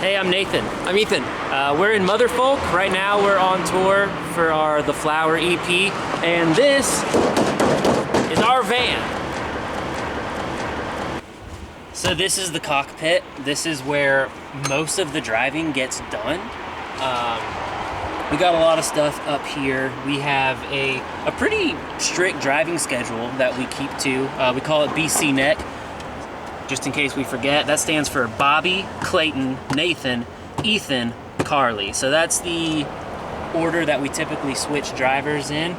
Hey, I'm Nathan. I'm Ethan. We're in Motherfolk. Right now we're on tour for The Flower EP, and this is our van. So this is the cockpit. This is where most of the driving gets done. We got a lot of stuff up here. We have a pretty strict driving schedule that we keep to. We call it BC Neck. Just in case we forget, that stands for Bobby, Clayton, Nathan, Ethan, Carly. So that's the order that we typically switch drivers in.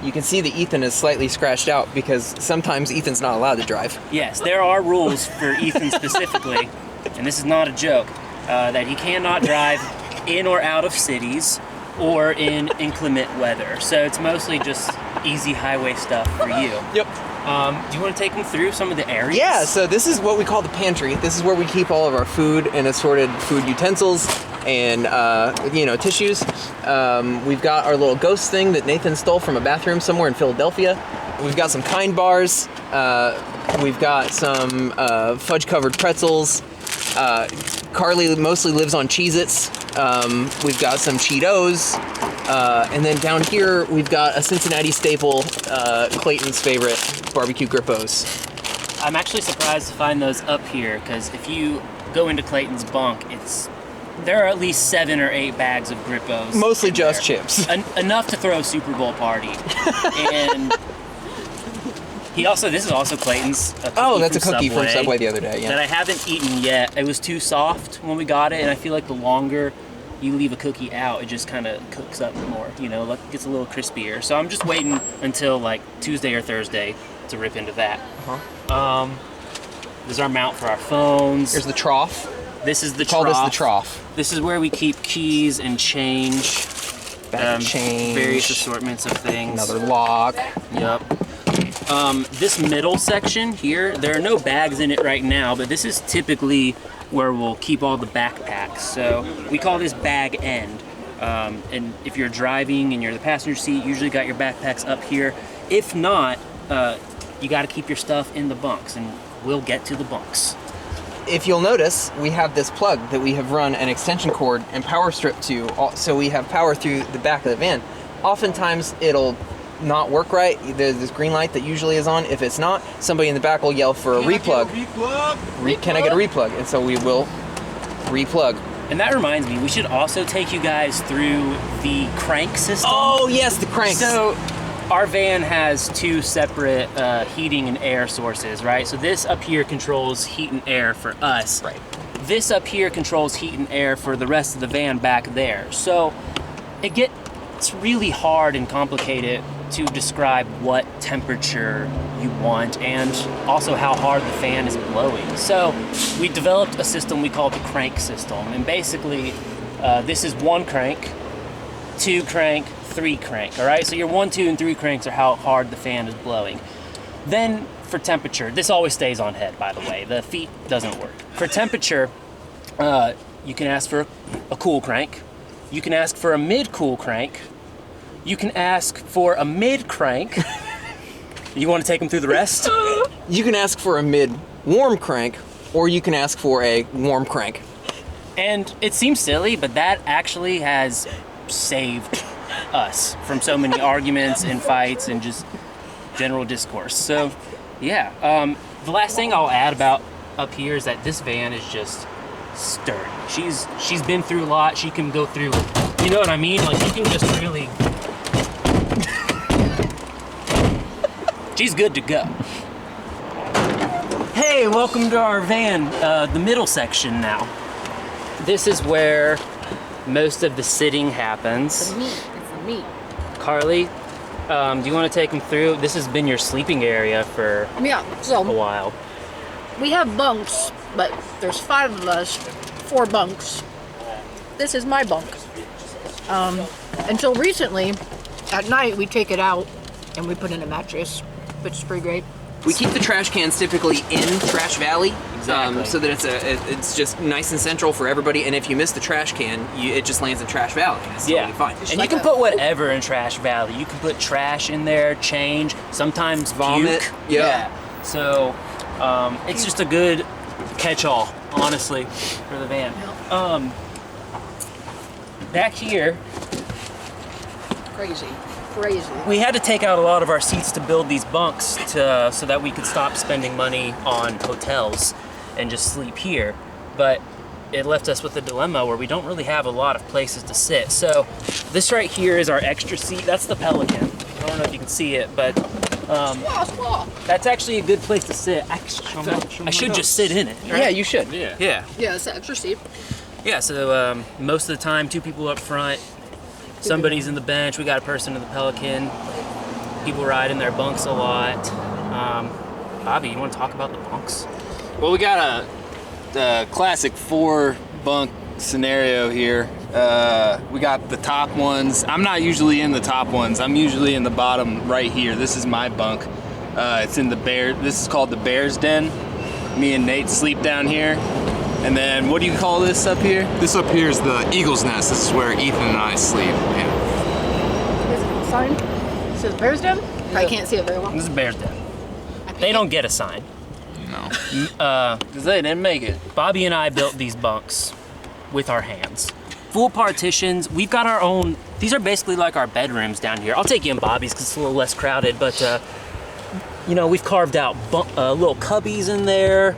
You can see that Ethan is slightly scratched out because sometimes Ethan's not allowed to drive. Yes, there are rules for Ethan specifically, and this is not a joke, that he cannot drive in or out of cities or in inclement weather. So it's mostly just easy highway stuff for you. Yep. Do you want to take them through some of the areas? Yeah, so this is what we call the pantry. This is where we keep all of our food and assorted food utensils and, tissues. We've got our little ghost thing that Nathan stole from a bathroom somewhere in Philadelphia. We've got some Kind bars. We've got some fudge-covered pretzels. Carly mostly lives on Cheez-Its. We've got some Cheetos. And then down here, we've got a Cincinnati staple, Clayton's favorite, barbecue grippos. I'm actually surprised to find those up here, because if you go into Clayton's bunk, there are at least 7 or 8 bags of grippos. Mostly just chips. Enough to throw a Super Bowl party. And this is also Clayton's. That's a cookie from Subway the other day, yeah. That I haven't eaten yet. It was too soft when we got it, and I feel like the longer you leave a cookie out, it just kind of cooks up more, like gets a little crispier. So I'm just waiting until like Tuesday or Thursday to rip into that. This is our mount for our phones. Here's the trough. This is the trough. Call this the trough. This is where we keep keys and change. Change. Various assortments of things. Another lock. Yep. This middle section here, there are no bags in it right now, but this is typically where we'll keep all the backpacks. So we call this bag end. And if you're driving and you're in the passenger seat, you usually got your backpacks up here. If not, you got to keep your stuff in the bunks, and we'll get to the bunks. If you'll notice, we have this plug that we have run an extension cord and power strip to, so we have power through the back of the van. Oftentimes it'll not work right. There's this green light that usually is on. If it's not, somebody in the back will yell for a replug. Can I get a replug? And so we will replug. And that reminds me, we should also take you guys through the crank system. Oh yes, the cranks. So our van has 2 separate heating and air sources, right? So this up here controls heat and air for us. Right. This up here controls heat and air for the rest of the van back there. So it's really hard and complicated to describe what temperature you want and also how hard the fan is blowing. So we developed a system we call the crank system, and basically this is 1 crank, 2 crank, 3 crank, all right? So your 1, 2, and 3 cranks are how hard the fan is blowing. Then for temperature, this always stays on head, by the way. The feet doesn't work. For temperature, you can ask for a cool crank. You can ask for a mid-cool crank. You can ask for a mid-crank. You want to take them through the rest? You can ask for a mid-warm crank, or you can ask for a warm crank. And it seems silly, but that actually has saved us from so many arguments and fights and just general discourse. So, yeah. The last thing I'll add about up here is that this van is just sturdy. She's been through a lot. She can go through, you know what I mean? Like, you can just really... She's good to go. Hey, welcome to our van, the middle section now. This is where most of the sitting happens. It's the meat. Carly, do you want to take them through? This has been your sleeping area for a while. We have bunks, but there's 5 of us, 4 bunks. This is my bunk. Until recently, at night we take it out and we put in a mattress, which is pretty great. We keep the trash cans typically in Trash Valley, Exactly. so that it's just nice and central for everybody. And if you miss the trash can, it just lands in Trash Valley. It's totally fine. And you can put whatever in Trash Valley. You can put trash in there, change, sometimes vomit. Puke. Yeah. So it's just a good catch-all honestly, for the van. Back here, Crazy. we had to take out a lot of our seats to build these bunks so that we could stop spending money on hotels and just sleep here. But it left us with a dilemma where we don't really have a lot of places to sit. So this right here is our extra seat. That's the Pelican. I don't know if you can see it, but that's actually a good place to sit. I should just sit in it. Right? Yeah, you should. Yeah. Yeah, it's an extra seat. Yeah, so most of the time, 2 people up front, somebody's in the bench, we got a person in the Pelican, people ride in their bunks a lot. Bobby, you want to talk about the bunks? Well, we got a classic 4-bunk scenario here. We got the top ones. I'm not usually in the top ones. I'm usually in the bottom right here. This is my bunk. It's in the this is called the Bear's Den. Me and Nate sleep down here. And then, what do you call this up here? This up here is the Eagle's Nest. This is where Ethan and I sleep. Yeah. Is it a sign? It says Bear's Den? I can't see it very well. This is Bear's Den. They don't get a sign. No. Because they didn't make it. Bobby and I built these bunks with our hands. Full partitions. We've got our own. These are basically like our bedrooms down here. I'll take you in Bobby's because it's a little less crowded, but we've carved out little cubbies in there.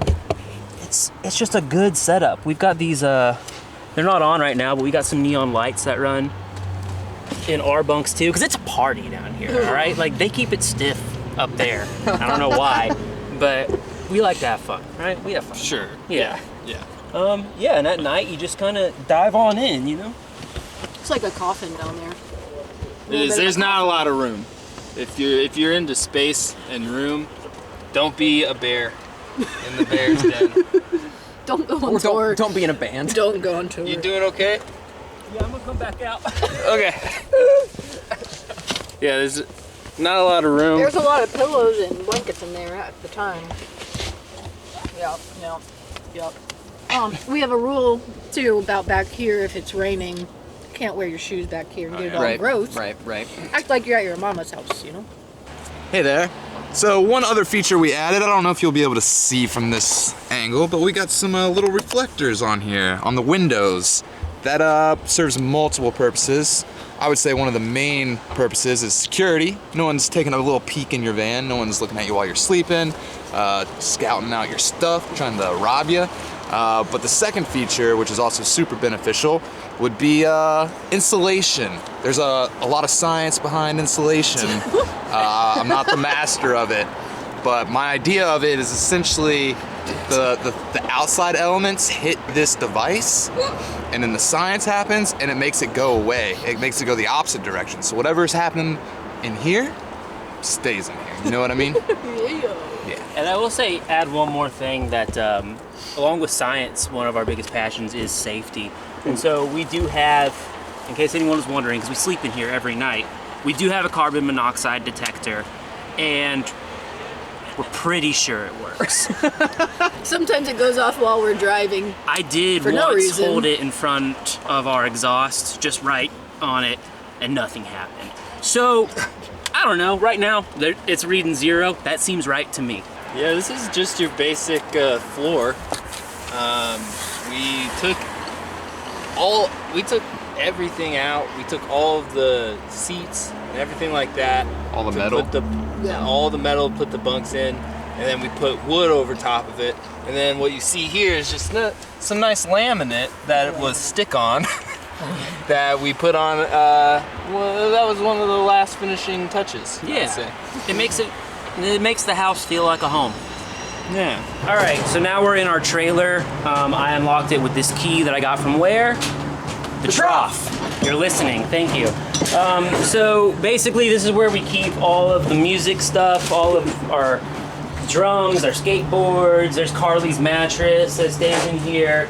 It's just a good setup. We've got these, they're not on right now, but we got some neon lights that run in our bunks too, because it's a party down here, all right? Like, they keep it stiff up there. I don't know why, but we like to have fun, right? We have fun. Sure. Yeah. Yeah. Yeah, and at night, you just kind of dive on in, It's like a coffin down there. There's not a lot of room. If you're into space and room, don't be a bear in the Bear's Den. Don't go on Or tour. don't be in a band. Don't go on tour. You doing okay? Yeah, I'm gonna come back out. Okay. Yeah, there's not a lot of room. There's a lot of pillows and blankets in there at the time. Yep. We have a rule too about back here. If it's raining, you can't wear your shoes back here and get it all gross. Right. Act like you're at your mama's house, Hey there. So one other feature we added, I don't know if you'll be able to see from this angle, but we got some little reflectors on here, on the windows. That serves multiple purposes. I would say one of the main purposes is security. No one's taking a little peek in your van. No one's looking at you while you're sleeping, scouting out your stuff, trying to rob you. But the second feature, which is also super beneficial, would be insulation. There's a lot of science behind insulation. I'm not the master of it, but my idea of it is essentially the outside elements hit this device, and then the science happens, and it makes it go away. It makes it go the opposite direction. So whatever's happening in here stays in here. You know what I mean? Yeah. And I will say, add one more thing that, along with science, one of our biggest passions is safety. And so we do have, in case anyone was wondering, because we sleep in here every night, we do have a carbon monoxide detector, and we're pretty sure it works. Sometimes it goes off while we're driving. I did For no once reason. hold it in front of our exhaust, just right on it, and nothing happened. So, I don't know, right now, it's reading 0. That seems right to me. Yeah, this is just your basic floor. We took everything out. We took all of the seats and everything like that. All the to metal? put all the metal, put the bunks in, and then we put wood over top of it. And then what you see here is just some nice laminate that it was stick-on that we put on. Well, that was one of the last finishing touches. I'd Yeah, say. it makes the house feel like a home. Yeah. All right, so now we're in our trailer. I unlocked it with this key that I got from where? The trough. You're listening, thank you. So basically this is where we keep all of the music stuff, all of our drums, our skateboards. There's Carly's mattress that stands in here.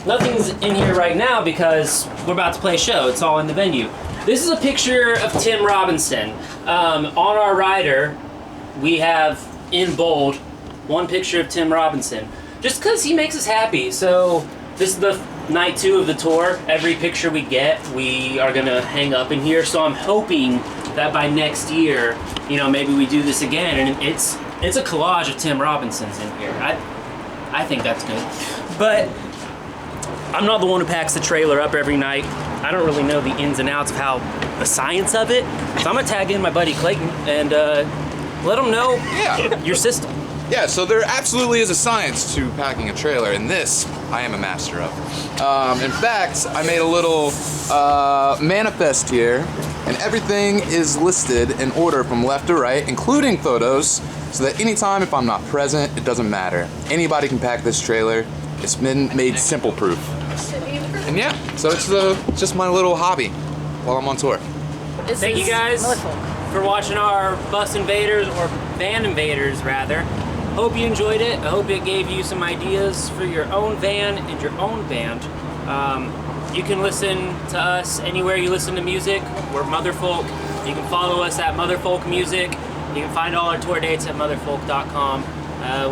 Nothing's in here right now because we're about to play a show. It's all in the venue. This is a picture of Tim Robinson. On our rider, we have in bold one picture of Tim Robinson, just because he makes us happy. So this is the night 2 of the tour. Every picture we get, we are gonna hang up in here. So I'm hoping that by next year, maybe we do this again, and it's a collage of Tim Robinson's in here. I think that's good. But I'm not the one who packs the trailer up every night. I don't really know the ins and outs of how the science of it. So I'm gonna tag in my buddy Clayton and let him know your system. Yeah, so there absolutely is a science to packing a trailer, and this I am a master of. In fact, I made a little manifest here, and everything is listed in order from left to right, including photos, so that anytime if I'm not present, it doesn't matter. Anybody can pack this trailer. It's been made simple proof. And yeah, so it's just my little hobby while I'm on tour. Thank you guys for watching our Bus Invaders, or Van Invaders rather. Hope you enjoyed it. I hope it gave you some ideas for your own van and your own band. You can listen to us anywhere you listen to music. We're Motherfolk. You can follow us at Motherfolk Music. You can find all our tour dates at motherfolk.com.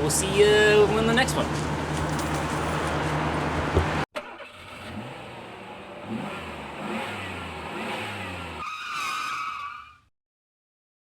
We'll see you in the next one.